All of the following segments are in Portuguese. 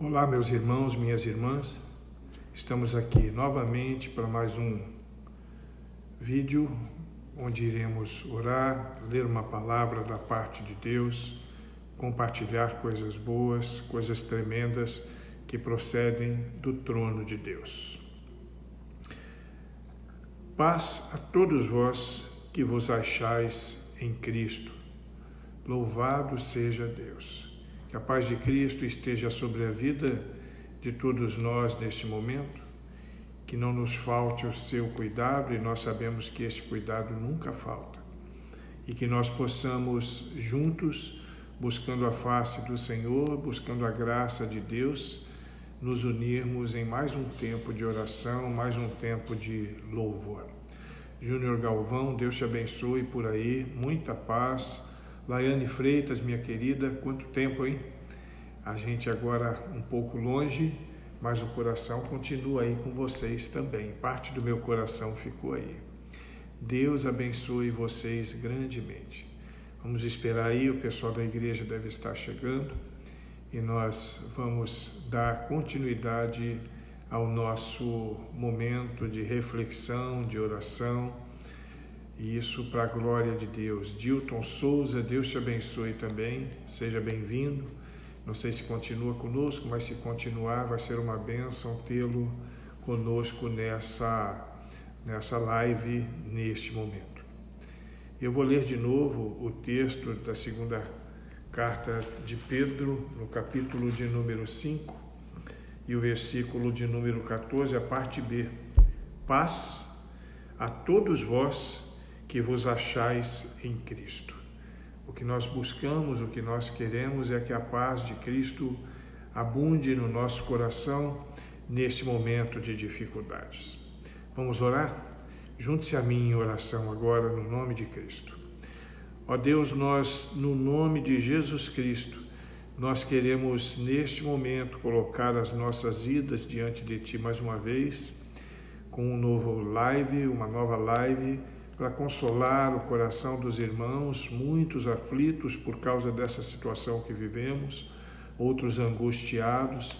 Olá, meus irmãos, minhas irmãs. Estamos aqui novamente para mais um vídeo onde iremos orar, ler uma palavra da parte de Deus, compartilhar coisas boas, coisas tremendas que procedem do trono de Deus. Paz a todos vós que vos achais em Cristo. Louvado seja Deus. Que a paz de Cristo esteja sobre a vida de todos nós neste momento, que não nos falte o seu cuidado, e nós sabemos que esse cuidado nunca falta, e que nós possamos juntos, buscando a face do Senhor, buscando a graça de Deus, nos unirmos em mais um tempo de oração, mais um tempo de louvor. Júnior Galvão, Deus te abençoe por aí, muita paz. Laiane Freitas, minha querida, quanto tempo, hein? A gente agora um pouco longe, mas o coração continua aí com vocês também. Parte do meu coração ficou aí. Deus abençoe vocês grandemente. Vamos esperar aí, o pessoal da igreja deve estar chegando e nós vamos dar continuidade ao nosso momento de reflexão, de oração. E isso para a glória de Deus. Dilton Souza, Deus te abençoe também, seja bem-vindo. Não sei se continua conosco, mas se continuar vai ser uma bênção tê-lo conosco nessa live, neste momento. Eu vou ler de novo o texto da segunda carta de Pedro, no capítulo de número 5, e o versículo de número 14, a parte B. Paz a todos vós que vos achais em Cristo. O que nós buscamos, o que nós queremos é que a paz de Cristo abunde no nosso coração neste momento de dificuldades. Vamos orar? Junte-se a mim em oração agora no nome de Cristo. Ó Deus, nós, no nome de Jesus Cristo, nós queremos neste momento colocar as nossas vidas diante de Ti mais uma vez, com uma nova live, para consolar o coração dos irmãos, muitos aflitos por causa dessa situação que vivemos, outros angustiados,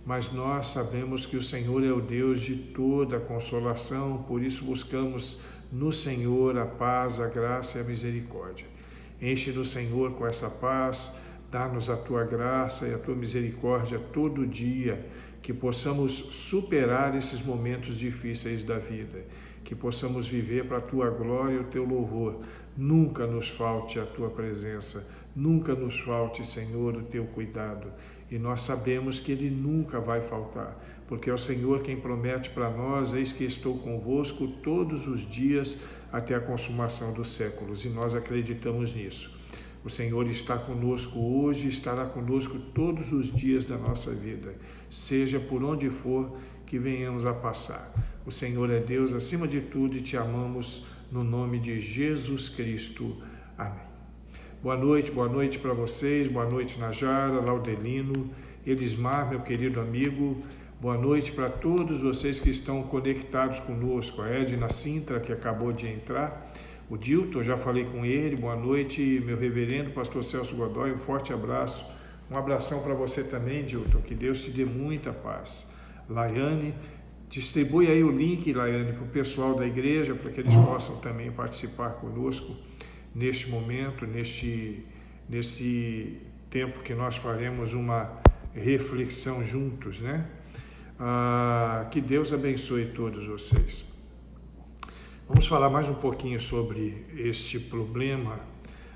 mas nós sabemos que o Senhor é o Deus de toda consolação, por isso buscamos no Senhor a paz, a graça e a misericórdia. Enche-nos, Senhor, com essa paz, dá-nos a Tua graça e a Tua misericórdia todo dia, que possamos superar esses momentos difíceis da vida, que possamos viver para a Tua glória e o Teu louvor. Nunca nos falte a Tua presença, nunca nos falte, Senhor, o Teu cuidado. E nós sabemos que Ele nunca vai faltar, porque é o Senhor quem promete para nós: eis que estou convosco todos os dias até a consumação dos séculos, e nós acreditamos nisso. O Senhor está conosco hoje, estará conosco todos os dias da nossa vida, seja por onde for que venhamos a passar. O Senhor é Deus acima de tudo e te amamos no nome de Jesus Cristo. Amém. Boa noite para vocês, boa noite Najara, Laudelino, Elismar, meu querido amigo, boa noite para todos vocês que estão conectados conosco, a Edna Sintra, que acabou de entrar, o Dilton, já falei com ele, boa noite, meu reverendo pastor Celso Godoy, um forte abraço, um abração para você também, Dilton, que Deus te dê muita paz. Laiane, distribui aí o link, Laiane, para o pessoal da igreja, para que eles possam também participar conosco neste momento, nesse tempo que nós faremos uma reflexão juntos, né? Que Deus abençoe todos vocês. Vamos falar mais um pouquinho sobre este problema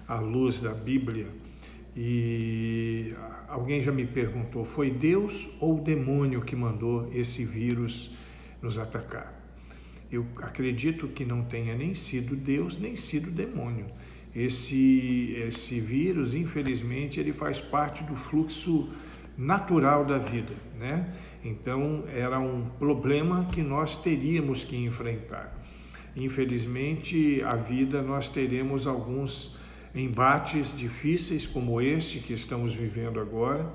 à luz da Bíblia. E alguém já me perguntou, foi Deus ou o demônio que mandou esse vírus nos atacar? Eu acredito que não tenha nem sido Deus, nem sido demônio. Esse vírus, infelizmente, ele faz parte do fluxo natural da vida, né? Então, era um problema que nós teríamos que enfrentar. Infelizmente, a vida, nós teremos alguns embates difíceis como este que estamos vivendo agora.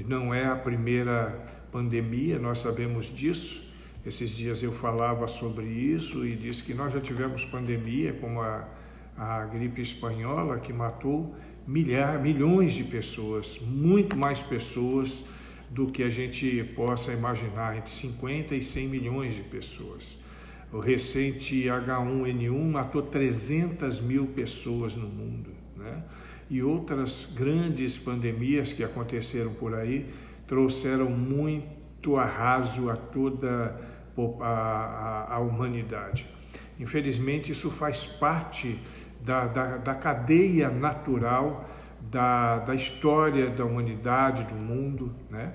Não é a primeira pandemia, nós sabemos disso. Esses dias eu falava sobre isso e disse que nós já tivemos pandemia, como a gripe espanhola, que matou milhões de pessoas, muito mais pessoas do que a gente possa imaginar, entre 50 e 100 milhões de pessoas. O recente H1N1 matou 300 mil pessoas no mundo, né? E outras grandes pandemias que aconteceram por aí trouxeram muito arraso a toda a humanidade. Infelizmente, isso faz parte da cadeia natural da história da humanidade, do mundo, né?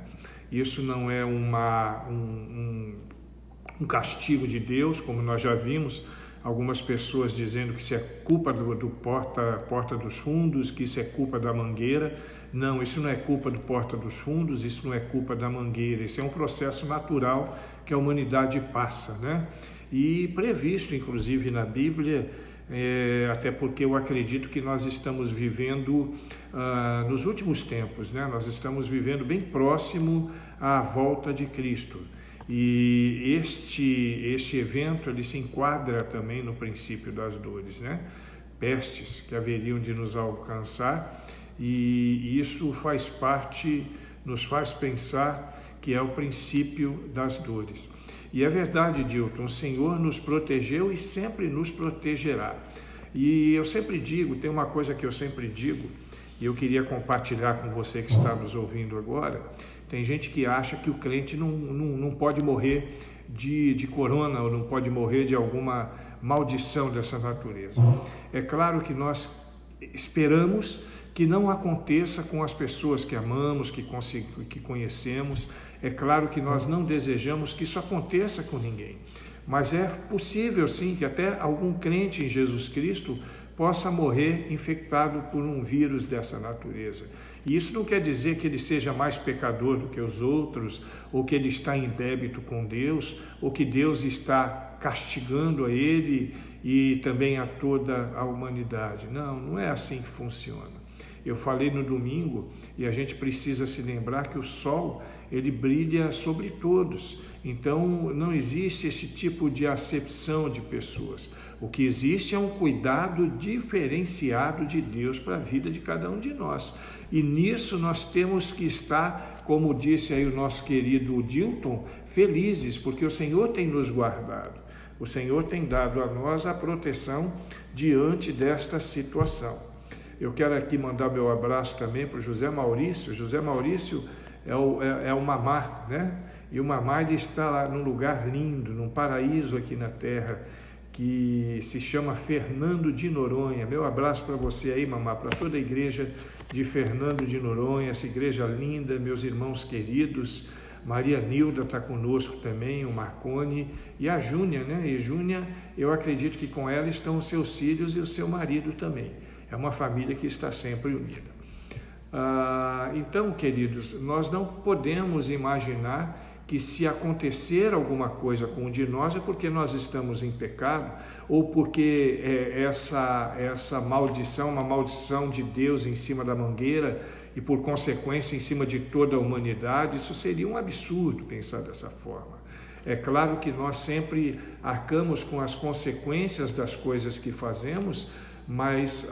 Isso não é um castigo de Deus, como nós já vimos, algumas pessoas dizendo que isso é culpa do Porta dos Fundos, que isso é culpa da Mangueira. Não, isso não é culpa do Porta dos Fundos, isso não é culpa da Mangueira, isso é um processo natural que a humanidade passa, né? E previsto, inclusive, na Bíblia, até porque eu acredito que nós estamos vivendo nos últimos tempos, né? Nós estamos vivendo bem próximo à volta de Cristo. E este evento ele se enquadra também no princípio das dores, né? Pestes que haveriam de nos alcançar, e isso faz parte, nos faz pensar que é o princípio das dores. E é verdade, Dilton, o Senhor nos protegeu e sempre nos protegerá. E eu sempre digo, tem uma coisa que eu sempre digo, e eu queria compartilhar com você que está nos ouvindo agora. Tem gente que acha que o crente não pode morrer de corona, ou não pode morrer de alguma maldição dessa natureza. É claro que nós esperamos que não aconteça com as pessoas que amamos, que conhecemos. É claro que nós não desejamos que isso aconteça com ninguém. Mas é possível, sim, que até algum crente em Jesus Cristo possa morrer infectado por um vírus dessa natureza. E isso não quer dizer que ele seja mais pecador do que os outros, ou que ele está em débito com Deus, ou que Deus está castigando a ele e também a toda a humanidade. Não, não é assim que funciona. Eu falei no domingo, e a gente precisa se lembrar que o sol, ele brilha sobre todos. Então, não existe esse tipo de acepção de pessoas. O que existe é um cuidado diferenciado de Deus para a vida de cada um de nós. E nisso nós temos que estar, como disse aí o nosso querido Dilton, felizes, porque o Senhor tem nos guardado. O Senhor tem dado a nós a proteção diante desta situação. Eu quero aqui mandar meu abraço também para o José Maurício. José Maurício é o Mamá, né? E o Mamá ele está lá num lugar lindo, num paraíso aqui na terra, que se chama Fernando de Noronha. Meu abraço para você aí, Mamá, para toda a igreja de Fernando de Noronha, essa igreja linda, meus irmãos queridos. Maria Nilda está conosco também, o Marcone e a Júnia, né? E Júnia, eu acredito que com ela estão os seus filhos e o seu marido também. É uma família que está sempre unida. Então, queridos, nós não podemos imaginar que se acontecer alguma coisa com um de nós é porque nós estamos em pecado, ou porque essa maldição, uma maldição de Deus em cima da Mangueira e por consequência em cima de toda a humanidade. Isso seria um absurdo pensar dessa forma. É claro que nós sempre arcamos com as consequências das coisas que fazemos, mas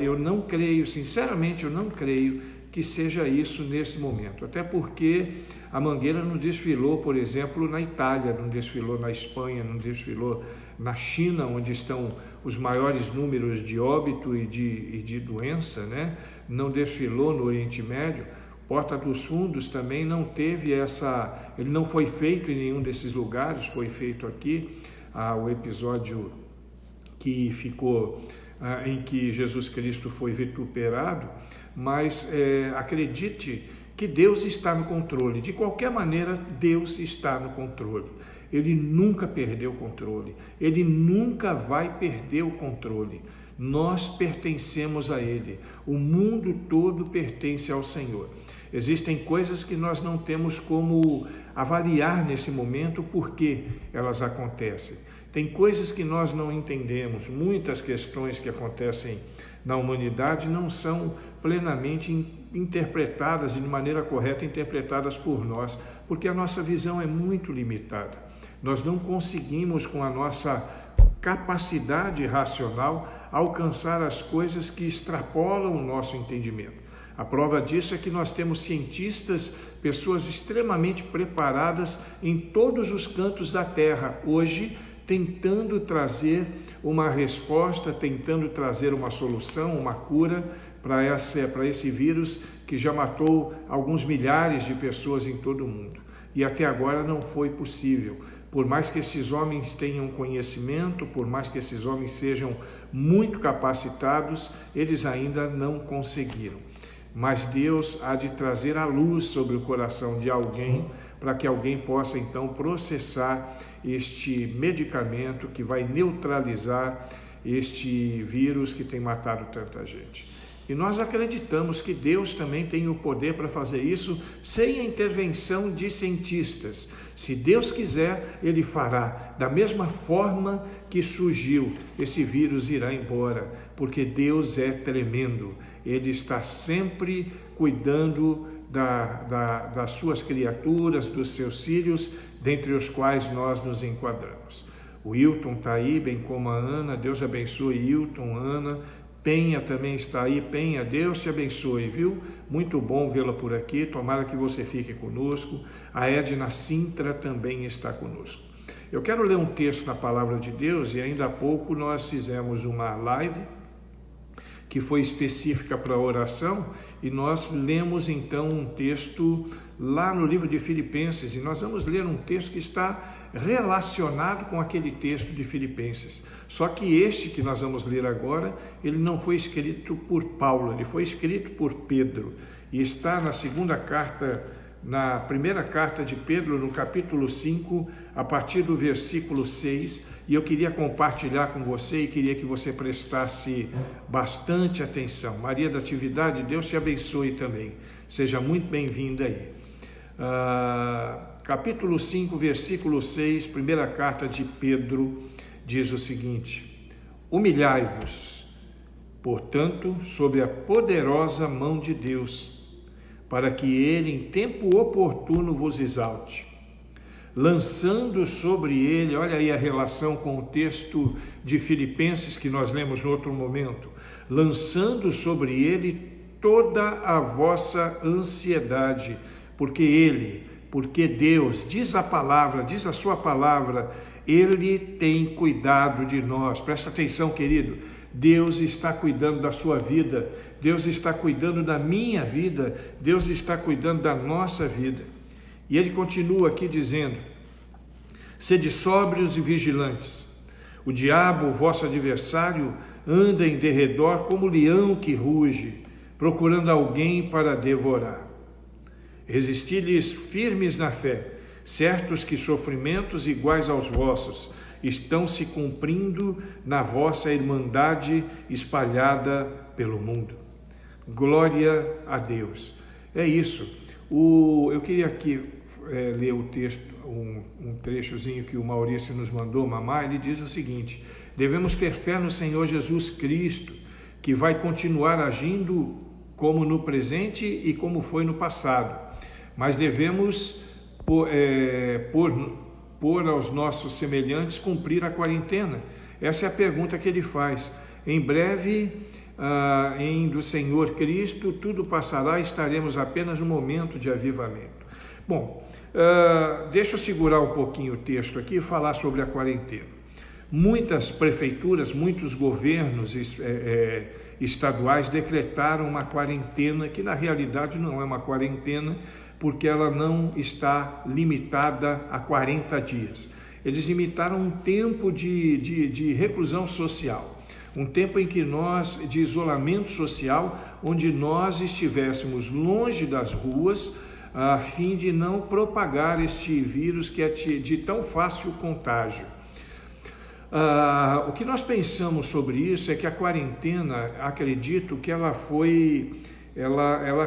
eu não creio, sinceramente eu não creio que seja isso nesse momento, até porque a Mangueira não desfilou, por exemplo, na Itália, não desfilou na Espanha, não desfilou na China, onde estão os maiores números de óbito e de doença, né? Não desfilou no Oriente Médio. Porta dos Fundos também não teve ele não foi feito em nenhum desses lugares, foi feito aqui, o episódio que ficou em que Jesus Cristo foi vituperado, mas acredite que Deus está no controle. De qualquer maneira, Deus está no controle. Ele nunca perdeu o controle, Ele nunca vai perder o controle. Nós pertencemos a Ele, o mundo todo pertence ao Senhor. Existem coisas que nós não temos como avaliar nesse momento porque elas acontecem. Tem coisas que nós não entendemos, muitas questões que acontecem na humanidade não são plenamente interpretadas, de maneira correta, interpretadas por nós, porque a nossa visão é muito limitada. Nós não conseguimos, com a nossa capacidade racional, alcançar as coisas que extrapolam o nosso entendimento. A prova disso é que nós temos cientistas, pessoas extremamente preparadas em todos os cantos da Terra, hoje, tentando trazer uma resposta, tentando trazer uma solução, uma cura para esse vírus que já matou alguns milhares de pessoas em todo o mundo. E até agora não foi possível. Por mais que esses homens tenham conhecimento, por mais que esses homens sejam muito capacitados, eles ainda não conseguiram. Mas Deus há de trazer a luz sobre o coração de alguém, para que alguém possa então processar este medicamento que vai neutralizar este vírus que tem matado tanta gente. E nós acreditamos que Deus também tem o poder para fazer isso sem a intervenção de cientistas. Se Deus quiser, Ele fará. Da mesma forma que surgiu, esse vírus irá embora, porque Deus é tremendo. Ele está sempre cuidando das suas criaturas, dos seus filhos, dentre os quais nós nos enquadramos. O Hilton está aí, bem como a Ana. Deus abençoe Hilton, Ana. Penha também está aí. Penha, Deus te abençoe, viu? Muito bom vê-la por aqui, tomara que você fique conosco. A Edna Sintra também está conosco. Eu quero ler um texto na Palavra de Deus, e ainda há pouco nós fizemos uma live que foi específica para a oração, e nós lemos então um texto lá no livro de Filipenses, e nós vamos ler um texto que está relacionado com aquele texto de Filipenses. Só que este que nós vamos ler agora, ele não foi escrito por Paulo, ele foi escrito por Pedro, e está na primeira carta de Pedro, no capítulo 5, a partir do versículo 6, e eu queria compartilhar com você e queria que você prestasse bastante atenção. Maria da Atividade, Deus te abençoe também, seja muito bem-vinda aí. Capítulo 5, versículo 6, primeira carta de Pedro, diz o seguinte: humilhai-vos, portanto, sob a poderosa mão de Deus, para que Ele, em tempo oportuno, vos exalte, lançando sobre Ele, olha aí a relação com o texto de Filipenses que nós lemos no outro momento, lançando sobre Ele toda a vossa ansiedade, porque Deus, diz a sua palavra, Ele tem cuidado de nós. Presta atenção, querido, Deus está cuidando da sua vida, Deus está cuidando da minha vida, Deus está cuidando da nossa vida. E ele continua aqui dizendo: sede sóbrios e vigilantes. O diabo, o vosso adversário, anda em derredor como leão que ruge, procurando alguém para devorar. Resisti-lhes firmes na fé, certos que sofrimentos iguais aos vossos estão se cumprindo na vossa irmandade espalhada pelo mundo. Glória a Deus. É isso. Eu queria aqui ler o texto, um trechozinho que o Maurício nos mandou, mamãe. Ele diz o seguinte: devemos ter fé no Senhor Jesus Cristo, que vai continuar agindo como no presente e como foi no passado. Mas devemos pôr aos nossos semelhantes cumprir a quarentena. Essa é a pergunta que ele faz. Em breve, do Senhor Cristo, tudo passará e estaremos apenas no momento de avivamento. Bom, deixa eu segurar um pouquinho o texto aqui e falar sobre a quarentena. Muitas prefeituras, muitos governos estaduais decretaram uma quarentena que na realidade não é uma quarentena, porque ela não está limitada a 40 dias. Eles limitaram um tempo de reclusão social, um tempo em que de isolamento social, onde nós estivéssemos longe das ruas, a fim de não propagar este vírus que é de tão fácil contágio. O que nós pensamos sobre isso é que a quarentena, acredito que ela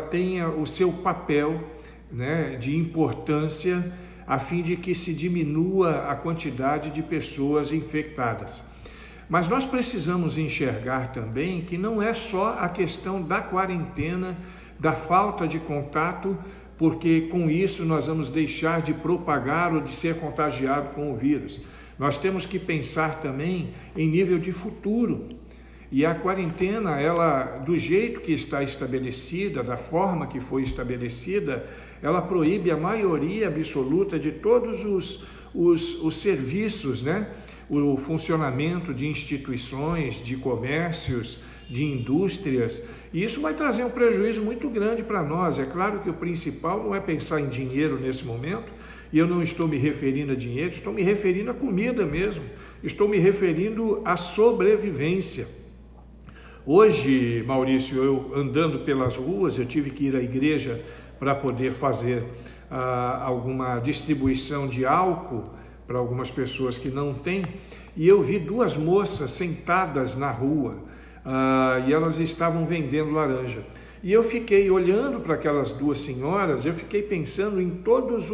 tenha o seu papel, né, de importância, a fim de que se diminua a quantidade de pessoas infectadas. Mas nós precisamos enxergar também que não é só a questão da quarentena, da falta de contato, porque com isso nós vamos deixar de propagar ou de ser contagiado com o vírus. Nós temos que pensar também em nível de futuro. E a quarentena, ela, do jeito que está estabelecida, da forma que foi estabelecida, ela proíbe a maioria absoluta de todos os serviços, né? O funcionamento de instituições, de comércios, de indústrias, e isso vai trazer um prejuízo muito grande para nós. É claro que o principal não é pensar em dinheiro nesse momento, e eu não estou me referindo a dinheiro, estou me referindo à comida mesmo, estou me referindo à sobrevivência. Hoje, Maurício, eu andando pelas ruas, eu tive que ir à igreja para poder fazer alguma distribuição de álcool para algumas pessoas que não têm, e eu vi duas moças sentadas na rua, e elas estavam vendendo laranja. E eu fiquei olhando para aquelas duas senhoras, eu fiquei pensando em todos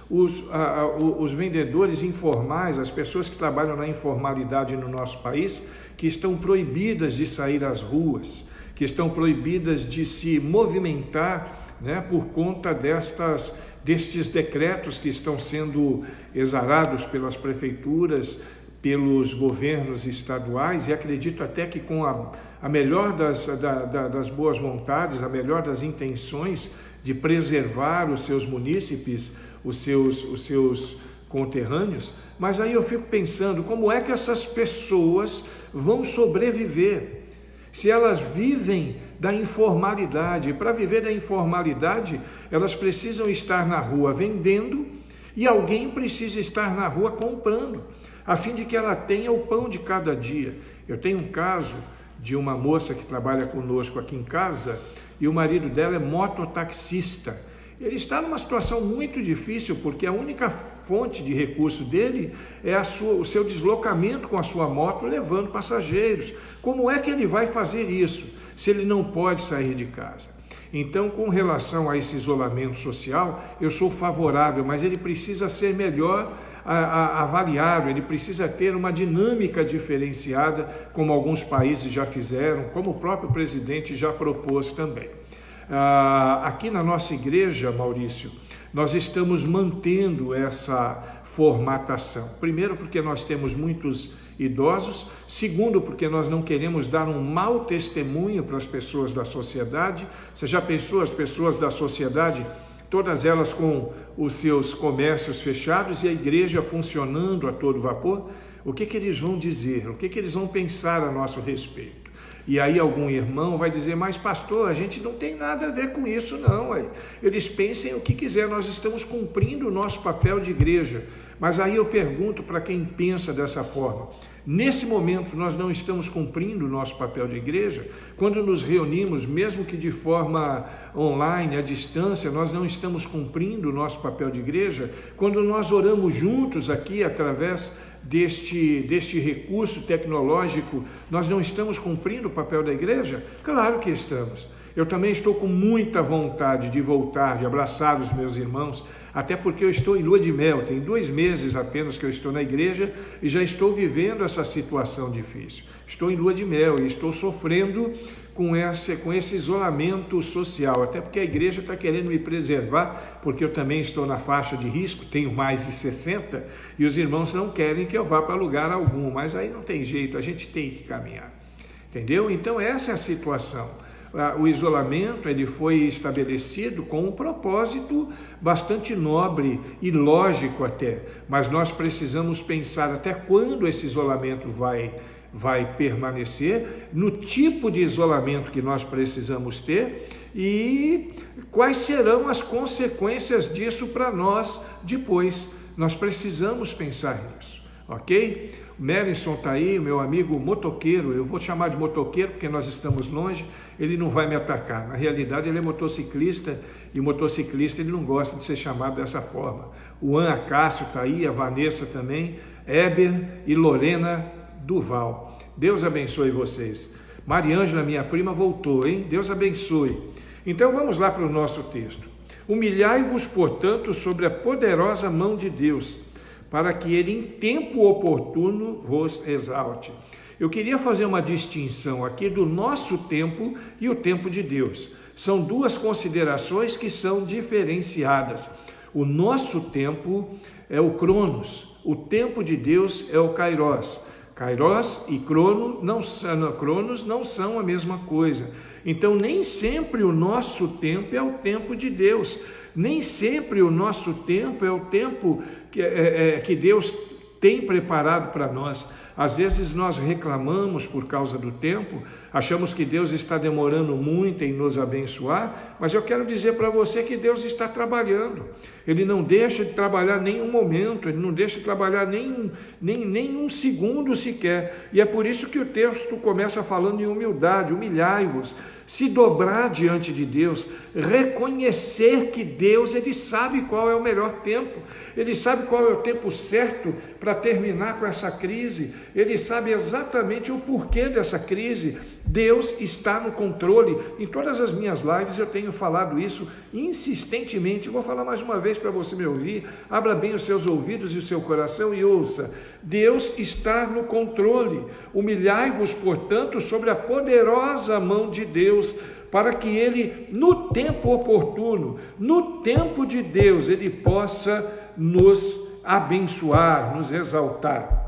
os vendedores informais, as pessoas que trabalham na informalidade no nosso país, que estão proibidas de sair às ruas, que estão proibidas de se movimentar, né, por conta destes decretos que estão sendo exarados pelas prefeituras, pelos governos estaduais, e acredito até que com a melhor das boas vontades, a melhor das intenções de preservar os seus munícipes, os seus conterrâneos, mas aí eu fico pensando, como é que essas pessoas vão sobreviver se elas vivem da informalidade? Para viver da informalidade, elas precisam estar na rua vendendo e alguém precisa estar na rua comprando, a fim de que ela tenha o pão de cada dia. Eu tenho um caso de uma moça que trabalha conosco aqui em casa e o marido dela é mototaxista. Ele está numa situação muito difícil porque a única fonte de recurso dele é o seu deslocamento com a sua moto levando passageiros. Como é que ele vai fazer isso se ele não pode sair de casa? Então, com relação a esse isolamento social, eu sou favorável, mas ele precisa ser melhor avaliado, ele precisa ter uma dinâmica diferenciada, como alguns países já fizeram, como o próprio presidente já propôs também. Aqui na nossa igreja, Maurício, nós estamos mantendo essa formatação. Primeiro, porque nós temos muitos idosos. Segundo, porque nós não queremos dar um mau testemunho para as pessoas da sociedade. Você já pensou as pessoas da sociedade, todas elas com os seus comércios fechados e a igreja funcionando a todo vapor? O que eles vão dizer? O que eles vão pensar a nosso respeito? E aí algum irmão vai dizer, mas pastor, a gente não tem nada a ver com isso não. Eles pensem o que quiser, nós estamos cumprindo o nosso papel de igreja. Mas aí eu pergunto para quem pensa dessa forma, nesse momento nós não estamos cumprindo o nosso papel de igreja? Quando nos reunimos, mesmo que de forma online, à distância, nós não estamos cumprindo o nosso papel de igreja? Quando nós oramos juntos aqui através deste recurso tecnológico, nós não estamos cumprindo o papel da igreja? Claro que estamos. Eu também estou com muita vontade de voltar, de abraçar os meus irmãos, até porque eu estou em lua de mel, tem 2 meses apenas que eu estou na igreja e já estou vivendo essa situação difícil. Estou em lua de mel e estou sofrendo com esse isolamento social, até porque a igreja está querendo me preservar, porque eu também estou na faixa de risco, tenho mais de 60, e os irmãos não querem que eu vá para lugar algum, mas aí não tem jeito, a gente tem que caminhar, entendeu? Então essa é a situação. O isolamento ele foi estabelecido com um propósito bastante nobre e lógico até, mas nós precisamos pensar até quando esse isolamento vai permanecer, no tipo de isolamento que nós precisamos ter e quais serão as consequências disso para nós depois. Nós precisamos pensar nisso, ok? O Merisson está aí, meu amigo motoqueiro, eu vou chamar de motoqueiro porque nós estamos longe, ele não vai me atacar. Na realidade ele é motociclista e motociclista ele não gosta de ser chamado dessa forma. O An Acácio está aí, a Vanessa também, Éber e Lorena Duval. Deus abençoe vocês. Mariângela, minha prima, voltou, hein? Deus abençoe. Então vamos lá para o nosso texto. Humilhai-vos, portanto, sobre a poderosa mão de Deus, para que ele em tempo oportuno vos exalte. Eu queria fazer uma distinção aqui do nosso tempo e o tempo de Deus. São 2 considerações que são diferenciadas. O nosso tempo é o Cronos, o tempo de Deus é o Kairos. Kairos e Cronos não são a mesma coisa. Então, nem sempre o nosso tempo é o tempo de Deus. Nem sempre o nosso tempo é o tempo que Deus tem preparado para nós. Às vezes nós reclamamos por causa do tempo, achamos que Deus está demorando muito em nos abençoar, mas eu quero dizer para você que Deus está trabalhando. Ele não deixa de trabalhar nem um momento, Ele não deixa de trabalhar nem um segundo sequer. E é por isso que o texto começa falando em humildade: humilhai-vos, se dobrar diante de Deus, reconhecer que Deus, Ele sabe qual é o melhor tempo, Ele sabe qual é o tempo certo para terminar com essa crise, Ele sabe exatamente o porquê dessa crise. Deus está no controle. Em todas as minhas lives eu tenho falado isso insistentemente. Vou falar mais uma vez para você me ouvir. Abra bem os seus ouvidos e o seu coração e ouça. Deus está no controle. Humilhai-vos, portanto, sobre a poderosa mão de Deus, para que Ele, no tempo oportuno, no tempo de Deus, Ele possa nos abençoar, nos exaltar.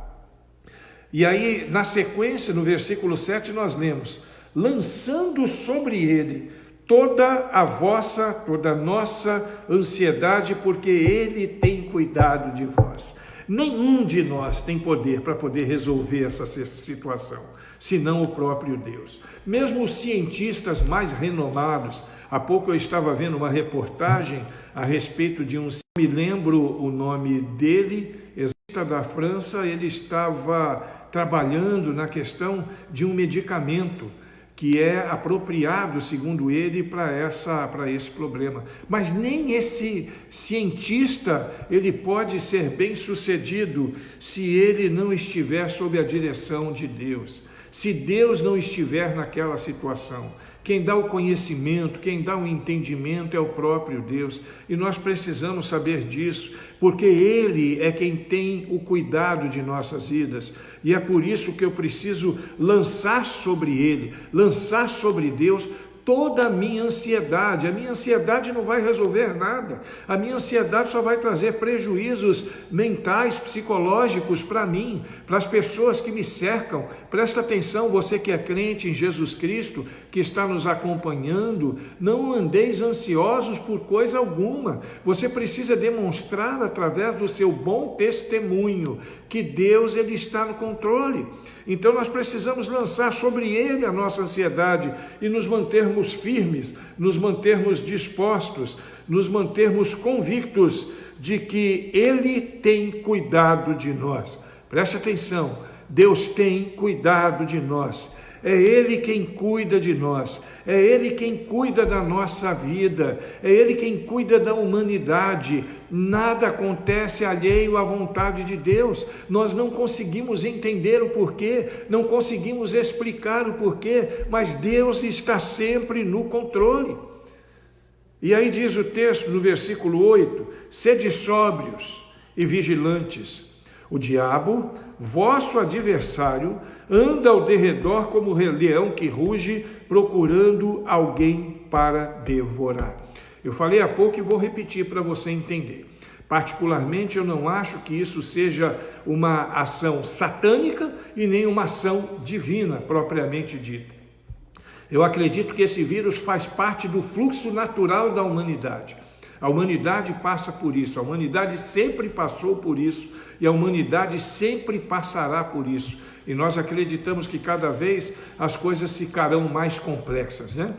E aí, na sequência, no versículo 7, nós lemos: lançando sobre Ele toda a nossa ansiedade, porque Ele tem cuidado de vós. Nenhum de nós tem poder para poder resolver essa situação, senão o próprio Deus. Mesmo os cientistas mais renomados, há pouco eu estava vendo uma reportagem a respeito de me lembro o nome dele, da França, ele estava trabalhando na questão de um medicamento que é apropriado, segundo ele, para esse problema. Mas nem esse cientista, ele pode ser bem sucedido se ele não estiver sob a direção de Deus, se Deus não estiver naquela situação. Quem dá o conhecimento, quem dá o entendimento é o próprio Deus, e nós precisamos saber disso, porque Ele é quem tem o cuidado de nossas vidas, e é por isso que eu preciso lançar sobre Ele, lançar sobre Deus toda a minha ansiedade. A minha ansiedade não vai resolver nada, a minha ansiedade só vai trazer prejuízos mentais, psicológicos para mim, para as pessoas que me cercam. Presta atenção, você que é crente em Jesus Cristo, que está nos acompanhando, não andeis ansiosos por coisa alguma. Você precisa demonstrar através do seu bom testemunho que Deus, Ele está no controle. Então nós precisamos lançar sobre Ele a nossa ansiedade e nos mantermos firmes, nos mantermos dispostos, nos mantermos convictos de que Ele tem cuidado de nós. Preste atenção, Deus tem cuidado de nós. É Ele quem cuida de nós, é Ele quem cuida da nossa vida, é Ele quem cuida da humanidade. Nada acontece alheio à vontade de Deus. Nós não conseguimos entender o porquê, não conseguimos explicar o porquê, mas Deus está sempre no controle. E aí diz o texto no versículo 8: sede sóbrios e vigilantes. O diabo, vosso adversário, anda ao derredor como leão que ruge, procurando alguém para devorar. Eu falei há pouco e vou repetir para você entender. Particularmente, eu não acho que isso seja uma ação satânica e nem uma ação divina, propriamente dita. Eu acredito que esse vírus faz parte do fluxo natural da humanidade. A humanidade passa por isso, a humanidade sempre passou por isso e a humanidade sempre passará por isso. E nós acreditamos que cada vez as coisas ficarão mais complexas, né?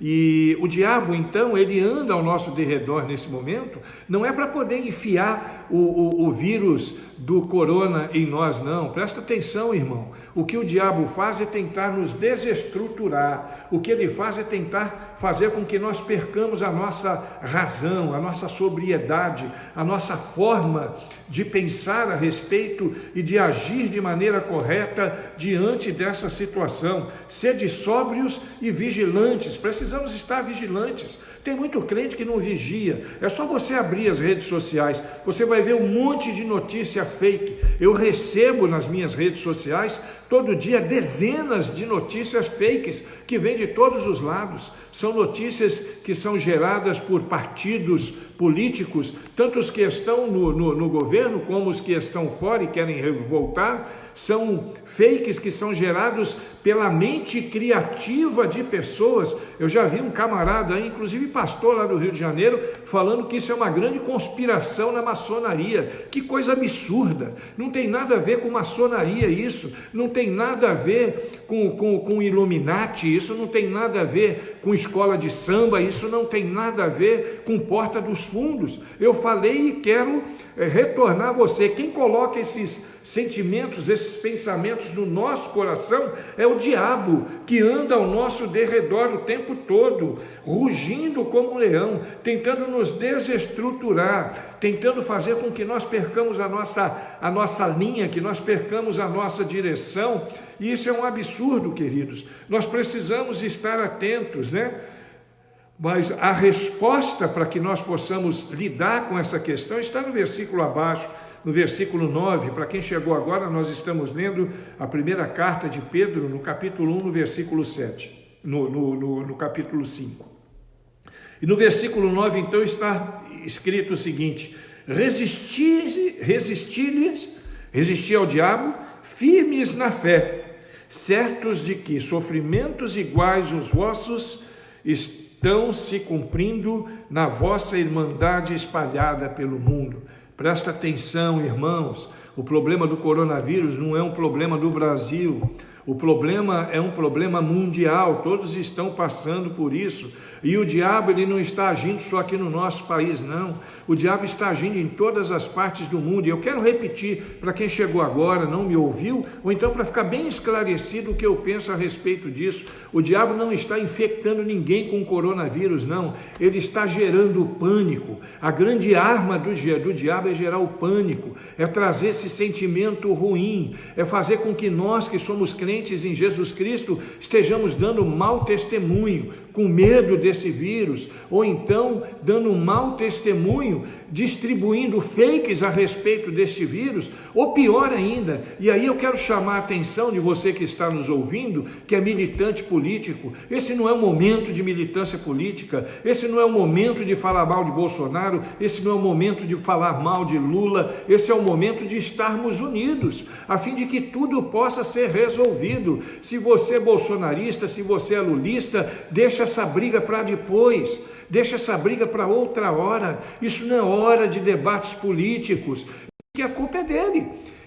E o diabo, então, ele anda ao nosso derredor nesse momento, não é para poder enfiar o vírus do corona em nós, não. Presta atenção, irmão. O que o diabo faz é tentar nos desestruturar. O que ele faz é tentar fazer com que nós percamos a nossa razão, a nossa sobriedade, a nossa forma de pensar a respeito e de agir de maneira correta diante dessa situação. Sede sóbrios e vigilantes. Precisamos estar vigilantes. Tem muito crente que não vigia. É só você abrir as redes sociais, você vai ver um monte de notícia fake. Eu recebo nas minhas redes sociais todo dia dezenas de notícias fakes que vêm de todos os lados. São notícias que são geradas por partidos políticos, tanto os que estão no governo como os que estão fora e querem revoltar. São fakes que são gerados pela mente criativa de pessoas. Eu já vi um camarada, inclusive pastor lá do Rio de Janeiro, falando que isso é uma grande conspiração na maçonaria. Que coisa absurda! Não tem nada a ver com maçonaria isso, não tem nada a ver com Illuminati, isso não tem nada a ver com escola de samba, isso não tem nada a ver com Porta dos Fundos. Eu falei e quero retornar a você. Quem coloca esses sentimentos, esses pensamentos no nosso coração é o diabo, que anda ao nosso derredor o tempo todo, rugindo como um leão, tentando nos desestruturar, tentando fazer com que nós percamos a nossa linha, que nós percamos a nossa direção. E isso é um absurdo, queridos. Nós precisamos estar atentos, né? Mas a resposta para que nós possamos lidar com essa questão está no versículo abaixo, no versículo 9. Para quem chegou agora, nós estamos lendo a primeira carta de Pedro, no capítulo 1, no versículo 7, no capítulo 5. E no versículo 9, então, está escrito o seguinte: resistir ao diabo, firmes na fé, certos de que sofrimentos iguais aos vossos estão se cumprindo na vossa irmandade espalhada pelo mundo. Presta atenção, irmãos, o problema do coronavírus não é um problema do Brasil, o problema é um problema mundial, todos estão passando por isso. E o diabo, ele não está agindo só aqui no nosso país, não. O diabo está agindo em todas as partes do mundo. E eu quero repetir, para quem chegou agora, não me ouviu, ou então para ficar bem esclarecido o que eu penso a respeito disso. O diabo não está infectando ninguém com coronavírus, não. Ele está gerando pânico. A grande arma do diabo é gerar o pânico, é trazer esse sentimento ruim, é fazer com que nós que somos crentes em Jesus Cristo estejamos dando mau testemunho, com medo desse vírus, ou então dando um mau testemunho, distribuindo fakes a respeito deste vírus, ou pior ainda. E aí eu quero chamar a atenção de você que está nos ouvindo, que é militante político. Esse não é o momento de militância política, esse não é o momento de falar mal de Bolsonaro, esse não é o momento de falar mal de Lula, esse é o momento de estarmos unidos, a fim de que tudo possa ser resolvido. Se você é bolsonarista, se você é lulista, deixa essa briga para depois, deixa essa briga para outra hora. Isso não é hora de debates políticos, que a culpa é dele.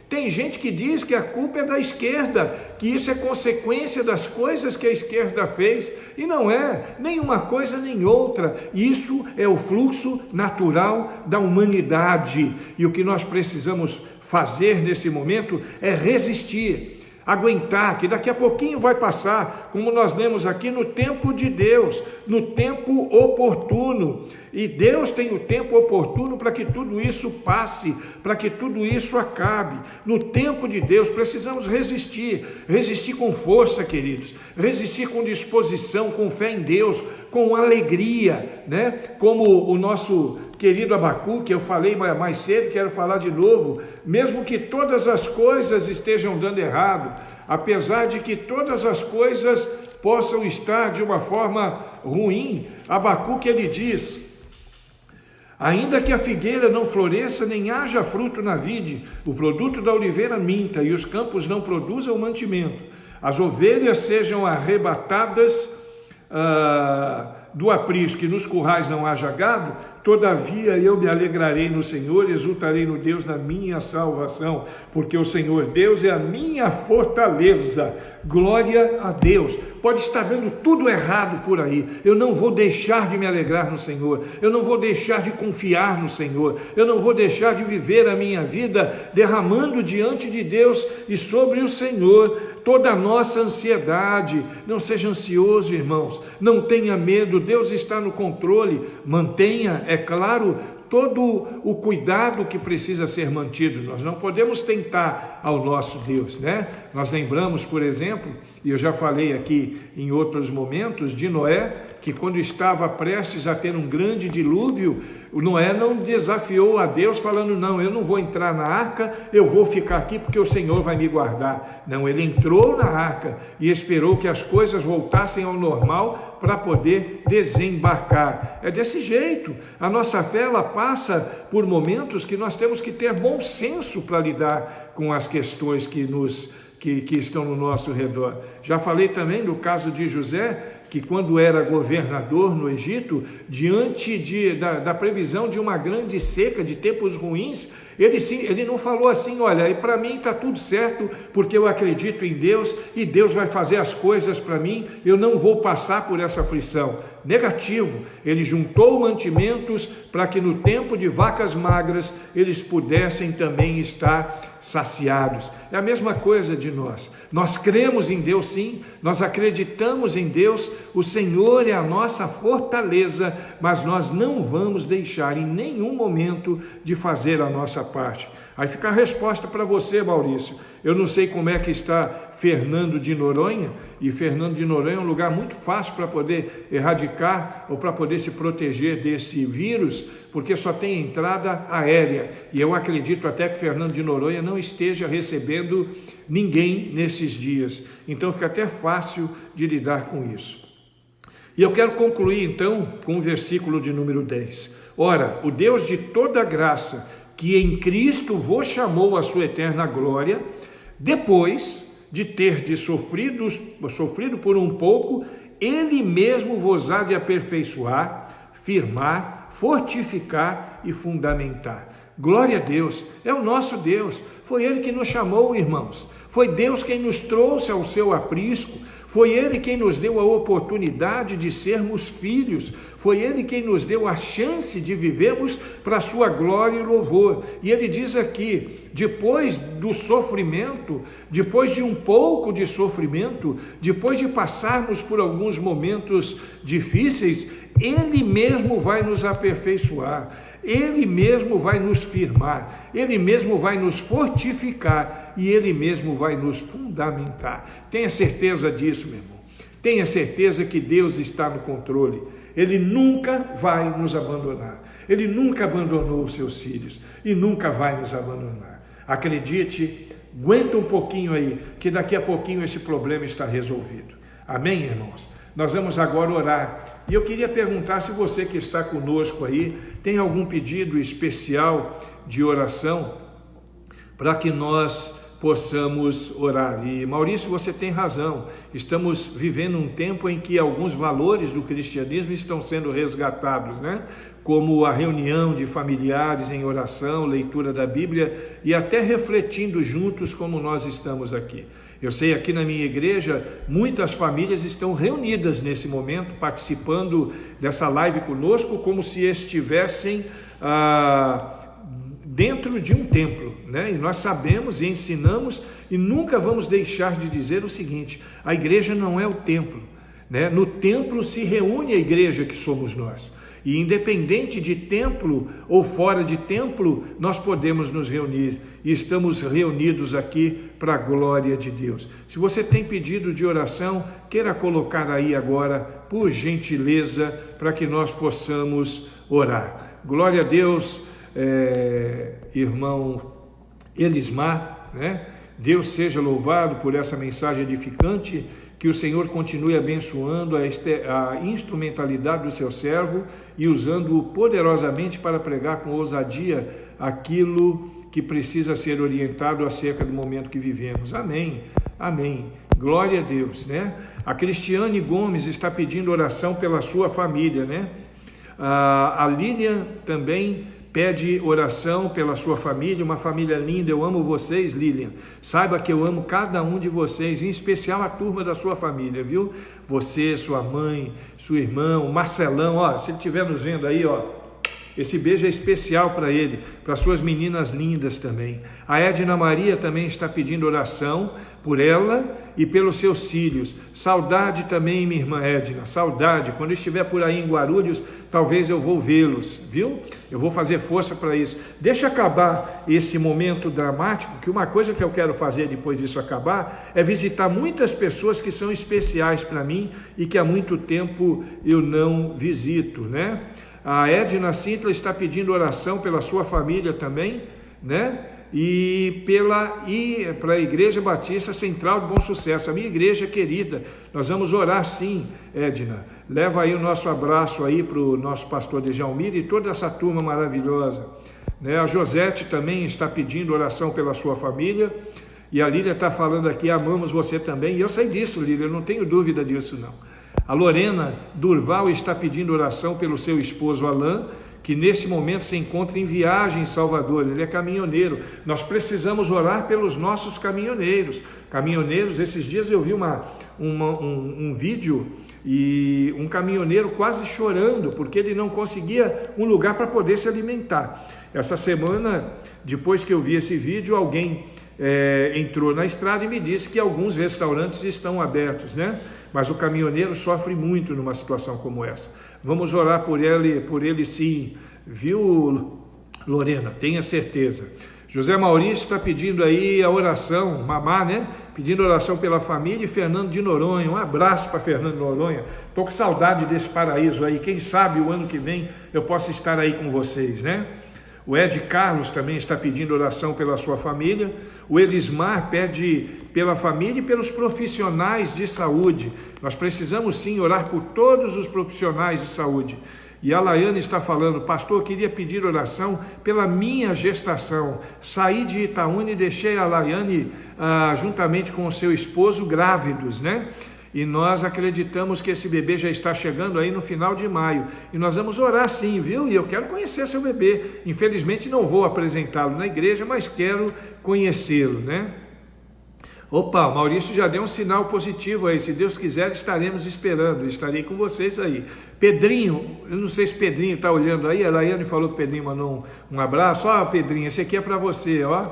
Tem gente que diz que a culpa é da esquerda, que isso é consequência das coisas que a esquerda fez, e não é, nem uma coisa nem outra. Isso é o fluxo natural da humanidade, e o que nós precisamos fazer nesse momento é resistir, aguentar, que daqui a pouquinho vai passar, como nós lemos aqui, no tempo de Deus, no tempo oportuno. E Deus tem o tempo oportuno para que tudo isso passe, para que tudo isso acabe. No tempo de Deus precisamos resistir com força, queridos, resistir com disposição, com fé em Deus, com alegria, né? Como o nosso querido Abacuque, que eu falei mais cedo, quero falar de novo. Mesmo que todas as coisas estejam dando errado, apesar de que todas as coisas possam estar de uma forma ruim, Abacuque, ele diz: ainda que a figueira não floresça, nem haja fruto na vide, o produto da oliveira minta, e os campos não produzam mantimento, as ovelhas sejam arrebatadas do aprisco, que nos currais não haja gado, todavia eu me alegrarei no Senhor, exultarei no Deus da minha salvação, porque o Senhor Deus é a minha fortaleza. Glória a Deus. Pode estar dando tudo errado por aí, eu não vou deixar de me alegrar no Senhor, eu não vou deixar de confiar no Senhor, eu não vou deixar de viver a minha vida derramando diante de Deus e sobre o Senhor toda a nossa ansiedade. Não seja ansioso, irmãos, não tenha medo, Deus está no controle. Mantenha, é claro, todo o cuidado que precisa ser mantido. Nós não podemos tentar ao nosso Deus, né? Nós lembramos, por exemplo, e eu já falei aqui em outros momentos, de Noé, que quando estava prestes a ter um grande dilúvio, Noé não desafiou a Deus falando, não, eu não vou entrar na arca, eu vou ficar aqui porque o Senhor vai me guardar. Não, ele entrou na arca e esperou que as coisas voltassem ao normal para poder desembarcar. É desse jeito. A nossa fé, ela passa por momentos que nós temos que ter bom senso para lidar com as questões que estão no nosso redor. Já falei também no caso de José, que quando era governador no Egito, diante da previsão de uma grande seca, de tempos ruins, ele não falou assim, olha, para mim está tudo certo, porque eu acredito em Deus, e Deus vai fazer as coisas para mim, eu não vou passar por essa aflição. Negativo, ele juntou mantimentos para que no tempo de vacas magras, eles pudessem também estar saciados. É a mesma coisa de nós. Nós cremos em Deus sim, nós acreditamos em Deus, o Senhor é a nossa fortaleza, mas nós não vamos deixar em nenhum momento de fazer a nossa parte. Aí fica a resposta para você, Maurício. Eu não sei como é que está Fernando de Noronha, e Fernando de Noronha é um lugar muito fácil para poder erradicar ou para poder se proteger desse vírus, porque só tem entrada aérea, e eu acredito até que Fernando de Noronha não esteja recebendo ninguém nesses dias, então fica até fácil de lidar com isso. E eu quero concluir então com o versículo de número 10. Ora, o Deus de toda graça, que em Cristo vos chamou à sua eterna glória, depois de terdes sofrido por um pouco, Ele mesmo vos há de aperfeiçoar, firmar, fortificar e fundamentar. Glória a Deus, é o nosso Deus, foi Ele que nos chamou, irmãos, foi Deus quem nos trouxe ao seu aprisco, foi Ele quem nos deu a oportunidade de sermos filhos, foi Ele quem nos deu a chance de vivermos para a sua glória e louvor. E Ele diz aqui, depois do sofrimento, depois de um pouco de sofrimento, depois de passarmos por alguns momentos difíceis, Ele mesmo vai nos aperfeiçoar, Ele mesmo vai nos firmar, Ele mesmo vai nos fortificar e Ele mesmo vai nos fundamentar. Tenha certeza disso, meu irmão. Tenha certeza que Deus está no controle. Ele nunca vai nos abandonar. Ele nunca abandonou os seus filhos e nunca vai nos abandonar. Acredite, aguenta um pouquinho aí, que daqui a pouquinho esse problema está resolvido. Amém, irmãos? Nós vamos agora orar. E eu queria perguntar se você que está conosco aí tem algum pedido especial de oração para que nós possamos orar. E Maurício, você tem razão, estamos vivendo um tempo em que alguns valores do cristianismo estão sendo resgatados, né? Como a reunião de familiares em oração, leitura da Bíblia e até refletindo juntos como nós estamos aqui. Eu sei, aqui na minha igreja, muitas famílias estão reunidas nesse momento, participando dessa live conosco, como se estivessem dentro de um templo, né? E nós sabemos e ensinamos e nunca vamos deixar de dizer o seguinte: a igreja não é o templo, né? No templo se reúne a igreja que somos nós. E independente de templo ou fora de templo, nós podemos nos reunir. E estamos reunidos aqui para a glória de Deus. Se você tem pedido de oração, queira colocar aí agora, por gentileza, para que nós possamos orar. Glória a Deus, irmão Elismar, né? Deus seja louvado por essa mensagem edificante. Que o Senhor continue abençoando a instrumentalidade do seu servo e usando-o poderosamente para pregar com ousadia aquilo que precisa ser orientado acerca do momento que vivemos. Amém, amém. Glória a Deus, né? A Cristiane Gomes está pedindo oração pela sua família, né? A Lilian também pede oração pela sua família, uma família linda. Eu amo vocês, Lilian. Saiba que eu amo cada um de vocês, em especial a turma da sua família, viu? Você, sua mãe, sua irmã, o Marcelão, ó, se ele estiver nos vendo aí, ó, esse beijo é especial para ele, para suas meninas lindas também. A Edna Maria também está pedindo oração por ela e pelos seus filhos. Saudade também, minha irmã Edna, saudade. Quando eu estiver por aí em Guarulhos, talvez eu vou vê-los, viu? Eu vou fazer força para isso. Deixa acabar esse momento dramático, que uma coisa que eu quero fazer depois disso acabar é visitar muitas pessoas que são especiais para mim e que há muito tempo eu não visito, né? A Edna Sintra está pedindo oração pela sua família também, né? E para a Igreja Batista Central de Bom Sucesso, a minha igreja querida. Nós vamos orar sim, Edna. Leva aí o nosso abraço aí para o nosso pastor Dejalmir e toda essa turma maravilhosa, né? A Josete também está pedindo oração pela sua família, e a Lília está falando aqui, amamos você também, e eu sei disso, Lília, eu não tenho dúvida disso não. A Lorena Durval está pedindo oração pelo seu esposo Alain, que nesse momento se encontra em viagem em Salvador, ele é caminhoneiro. Nós precisamos orar pelos nossos caminhoneiros. Caminhoneiros, esses dias eu vi um vídeo e um caminhoneiro quase chorando, porque ele não conseguia um lugar para poder se alimentar. Essa semana, depois que eu vi esse vídeo, alguém entrou na estrada e me disse que alguns restaurantes estão abertos, né? Mas o caminhoneiro sofre muito numa situação como essa. Vamos orar por ele sim, viu, Lorena? Tenha certeza. José Maurício está pedindo aí a oração, Mamá, né? Pedindo oração pela família, e Fernando de Noronha. Um abraço para Fernando de Noronha. Estou com saudade desse paraíso aí. Quem sabe o ano que vem eu possa estar aí com vocês, né? O Ed Carlos também está pedindo oração pela sua família. O Elismar pede pela família e pelos profissionais de saúde. Nós precisamos sim orar por todos os profissionais de saúde. E a Laiane está falando, pastor, queria pedir oração pela minha gestação. Saí de Itaúna e deixei a Laiane juntamente com o seu esposo grávidos, né? E nós acreditamos que esse bebê já está chegando aí no final de maio. E nós vamos orar sim, viu? E eu quero conhecer seu bebê. Infelizmente não vou apresentá-lo na igreja, mas quero conhecê-lo, né? Opa, o Maurício já deu um sinal positivo aí. Se Deus quiser, estaremos esperando. Estarei com vocês aí. Pedrinho, eu não sei se Pedrinho está olhando aí. A Laiane falou que Pedrinho mandou um abraço. Ó, Pedrinho, esse aqui é para você, ó.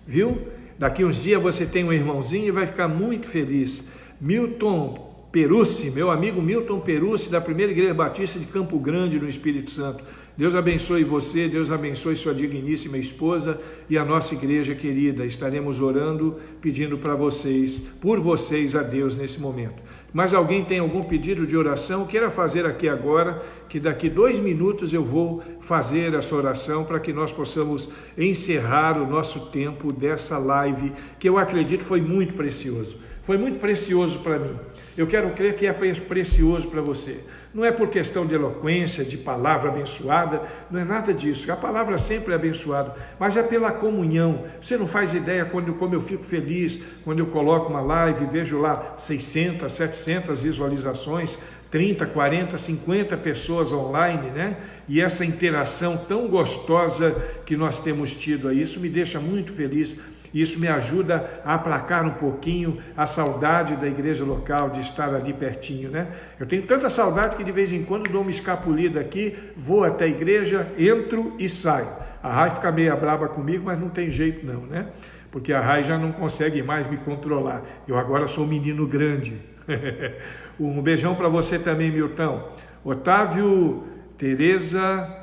Viu? Daqui uns dias você tem um irmãozinho e vai ficar muito feliz. Milton Perucci, meu amigo Milton Perucci, da Primeira Igreja Batista de Campo Grande, no Espírito Santo. Deus abençoe você, Deus abençoe sua digníssima esposa e a nossa igreja querida. Estaremos orando, pedindo para vocês, por vocês a Deus nesse momento. Mas alguém tem algum pedido de oração? Queira fazer aqui agora, que daqui 2 minutos eu vou fazer essa oração para que nós possamos encerrar o nosso tempo dessa live, que eu acredito foi muito precioso. Foi muito precioso para mim. Eu quero crer que é precioso para você. Não é por questão de eloquência, de palavra abençoada, não é nada disso. A palavra sempre é abençoada, mas é pela comunhão. Você não faz ideia como eu fico feliz quando eu coloco uma live e vejo lá 600, 700 visualizações, 30, 40, 50 pessoas online, né? E essa interação tão gostosa que nós temos tido aí, isso me deixa muito feliz. Isso me ajuda a aplacar um pouquinho a saudade da igreja local, de estar ali pertinho, né? Eu tenho tanta saudade que de vez em quando dou uma escapulida aqui, vou até a igreja, entro e saio. A Rai fica meio brava comigo, mas não tem jeito não, né? Porque a Rai já não consegue mais me controlar. Eu agora sou um menino grande. Um beijão para você também, Milton. Otávio, Tereza...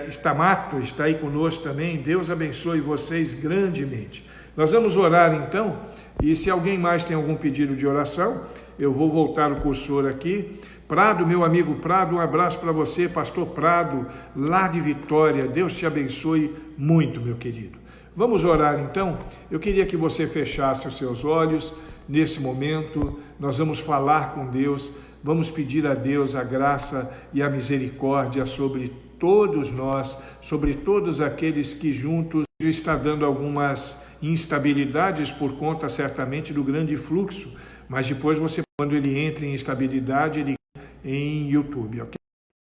Stamato está aí conosco também. Deus abençoe vocês grandemente. Nós vamos orar então, e se alguém mais tem algum pedido de oração, eu vou voltar o cursor aqui. Prado, meu amigo Prado, um abraço para você, pastor Prado, lá de Vitória. Deus te abençoe muito, meu querido. Vamos orar então. Eu queria que você fechasse os seus olhos nesse momento. Nós vamos falar com Deus, vamos pedir a Deus a graça e a misericórdia sobre todos nós, sobre todos aqueles que juntos está dando algumas instabilidades por conta certamente do grande fluxo, mas depois você, quando ele entra em instabilidade, ele em YouTube, ok?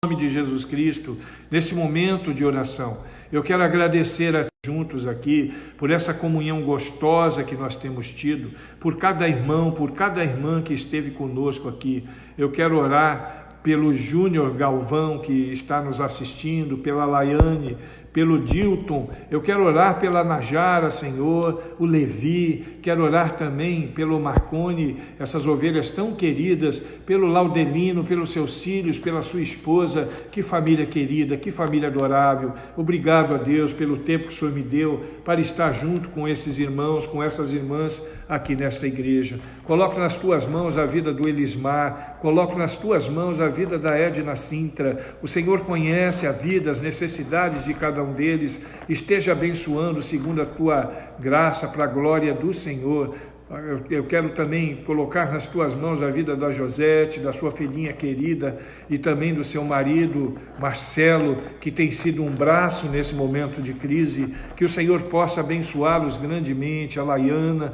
Em nome de Jesus Cristo, nesse momento de oração, eu quero agradecer a juntos aqui por essa comunhão gostosa que nós temos tido, por cada irmão, por cada irmã que esteve conosco aqui. Eu quero orar pelo Júnior Galvão, que está nos assistindo, pela Laiane, pelo Dilton, eu quero orar pela Najara, Senhor, o Levi, quero orar também pelo Marcone, essas ovelhas tão queridas, pelo Laudelino, pelos seus filhos, pela sua esposa, que família querida, que família adorável. Obrigado a Deus pelo tempo que o Senhor me deu para estar junto com esses irmãos, com essas irmãs aqui nesta igreja. Coloco nas tuas mãos a vida do Elismar, coloco nas tuas mãos a vida da Edna Sintra. O Senhor conhece a vida, as necessidades de cada um deles. Esteja abençoando segundo a tua graça, para a glória do Senhor. Eu quero também colocar nas tuas mãos a vida da Josete, da sua filhinha querida e também do seu marido Marcelo, que tem sido um braço nesse momento de crise. Que o Senhor possa abençoá-los grandemente, a Laiana,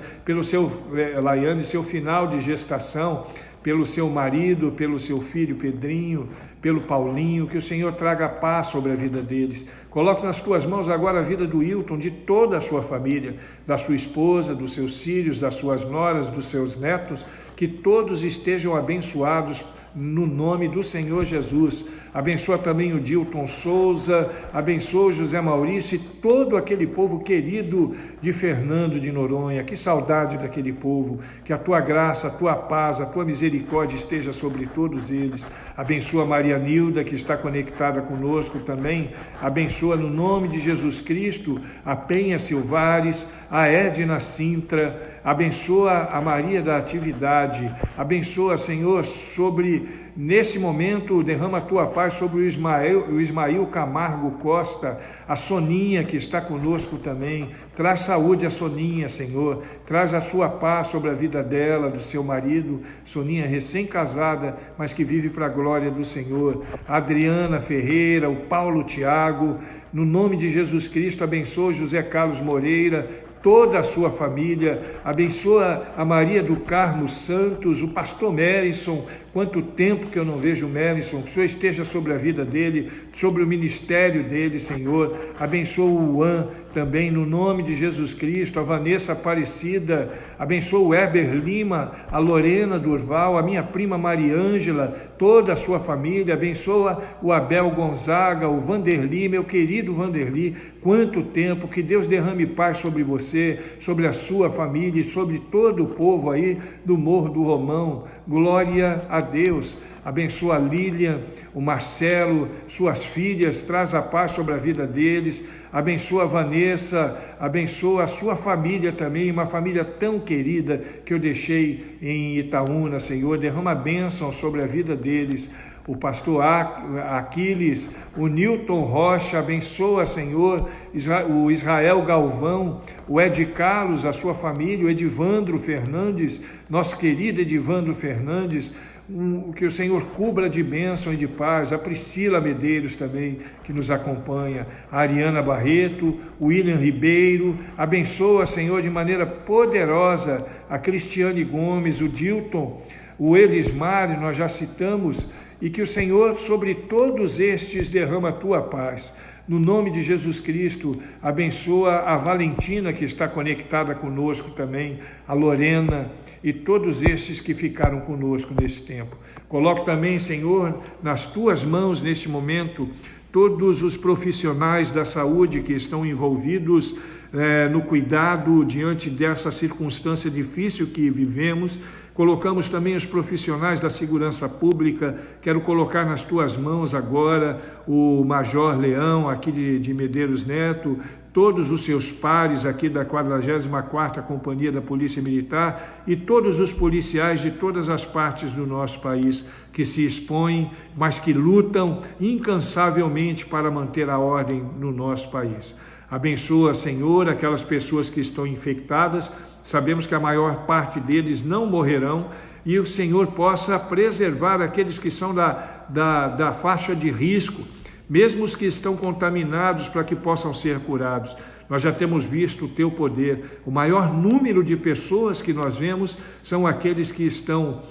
Laiana e seu final de gestação, pelo seu marido, pelo seu filho Pedrinho, pelo Paulinho, que o Senhor traga paz sobre a vida deles. Coloco nas tuas mãos agora a vida do Hilton, de toda a sua família, da sua esposa, dos seus filhos, das suas noras, dos seus netos, que todos estejam abençoados no nome do Senhor Jesus. Abençoa também o Dilton Souza, abençoa o José Maurício e todo aquele povo querido de Fernando de Noronha. Que saudade daquele povo, que a tua graça, a tua paz, a tua misericórdia esteja sobre todos eles. Abençoa a Maria Nilda, que está conectada conosco também. Abençoa no nome de Jesus Cristo a Penha Silvares, a Edna Sintra. Abençoa a Maria da Atividade. Abençoa, Senhor, nesse momento, derrama a tua paz sobre o Ismael Camargo Costa, a Soninha, que está conosco também. Traz saúde a Soninha, Senhor. Traz a sua paz sobre a vida dela, do seu marido. Soninha recém-casada, mas que vive para a glória do Senhor. A Adriana Ferreira, o Paulo Tiago. No nome de Jesus Cristo, abençoa José Carlos Moreira, toda a sua família. Abençoa a Maria do Carmo Santos, o pastor Merison. Quanto tempo que eu não vejo o Merison, que o Senhor esteja sobre a vida dele, sobre o ministério dele, Senhor. Abençoa o Juan também, no nome de Jesus Cristo, a Vanessa Aparecida. Abençoa o Heber Lima, a Lorena Durval, a minha prima Mariângela, toda a sua família. Abençoa o Abel Gonzaga, o Vanderli, meu querido Vanderli. Quanto tempo, que Deus derrame paz sobre você, sobre a sua família e sobre todo o povo aí do Morro do Romão. Glória a Deus. Abençoa a Lília, o Marcelo, suas filhas, traz a paz sobre a vida deles. Abençoa a Vanessa, abençoa a sua família também, uma família tão querida que eu deixei em Itaúna, Senhor. Derrama a bênção sobre a vida deles. O pastor Aquiles, o Newton Rocha, abençoa, Senhor, o Israel Galvão, o Ed Carlos, a sua família, o Edivandro Fernandes, nosso querido Edivandro Fernandes, que o Senhor cubra de bênção e de paz. A Priscila Medeiros também, que nos acompanha, a Ariana Barreto, o William Ribeiro. Abençoa, Senhor, de maneira poderosa a Cristiane Gomes, o Dilton, o Elismar, nós já citamos, e que o Senhor sobre todos estes derrama a tua paz. No nome de Jesus Cristo, abençoa a Valentina, que está conectada conosco também, a Lorena e todos estes que ficaram conosco nesse tempo. Coloco também, Senhor, nas tuas mãos neste momento, todos os profissionais da saúde que estão envolvidos no cuidado diante dessa circunstância difícil que vivemos. Colocamos também os profissionais da segurança pública. Quero colocar nas tuas mãos agora o Major Leão, aqui de Medeiros Neto, todos os seus pares aqui da 44ª Companhia da Polícia Militar e todos os policiais de todas as partes do nosso país que se expõem, mas que lutam incansavelmente para manter a ordem no nosso país. Abençoa, Senhor, aquelas pessoas que estão infectadas. Sabemos que a maior parte deles não morrerão e o Senhor possa preservar aqueles que são da faixa de risco, mesmo os que estão contaminados, para que possam ser curados. Nós já temos visto o teu poder. O maior número de pessoas que nós vemos são aqueles que estão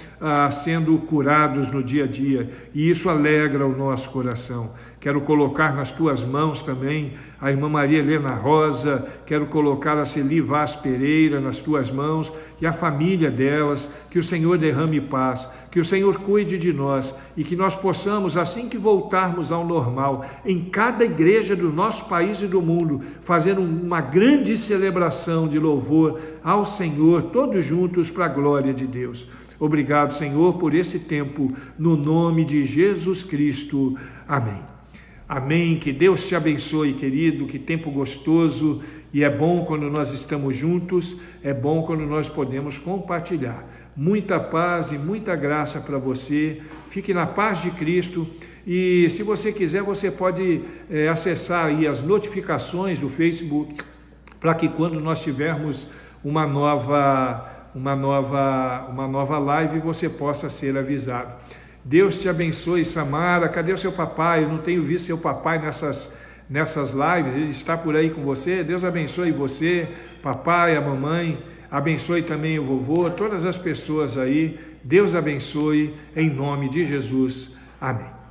sendo curados no dia a dia, e isso alegra o nosso coração. Quero colocar nas tuas mãos também a irmã Maria Helena Rosa, quero colocar a Celi Vaz Pereira nas tuas mãos, e a família delas, que o Senhor derrame paz, que o Senhor cuide de nós e que nós possamos, assim que voltarmos ao normal, em cada igreja do nosso país e do mundo, fazer uma grande celebração de louvor ao Senhor, todos juntos para a glória de Deus. Obrigado, Senhor, por esse tempo, no nome de Jesus Cristo. Amém. Amém. Que Deus te abençoe, querido. Que tempo gostoso. E é bom quando nós estamos juntos, é bom quando nós podemos compartilhar. Muita paz e muita graça para você. Fique na paz de Cristo. E se você quiser, você pode acessar aí as notificações do Facebook, para que quando nós tivermos uma nova live, você possa ser avisado. Deus te abençoe, Samara. Cadê o seu papai? Eu não tenho visto seu papai nessas lives. Ele está por aí com você. Deus abençoe você, papai, a mamãe. Abençoe também o vovô, todas as pessoas aí. Deus abençoe em nome de Jesus. Amém.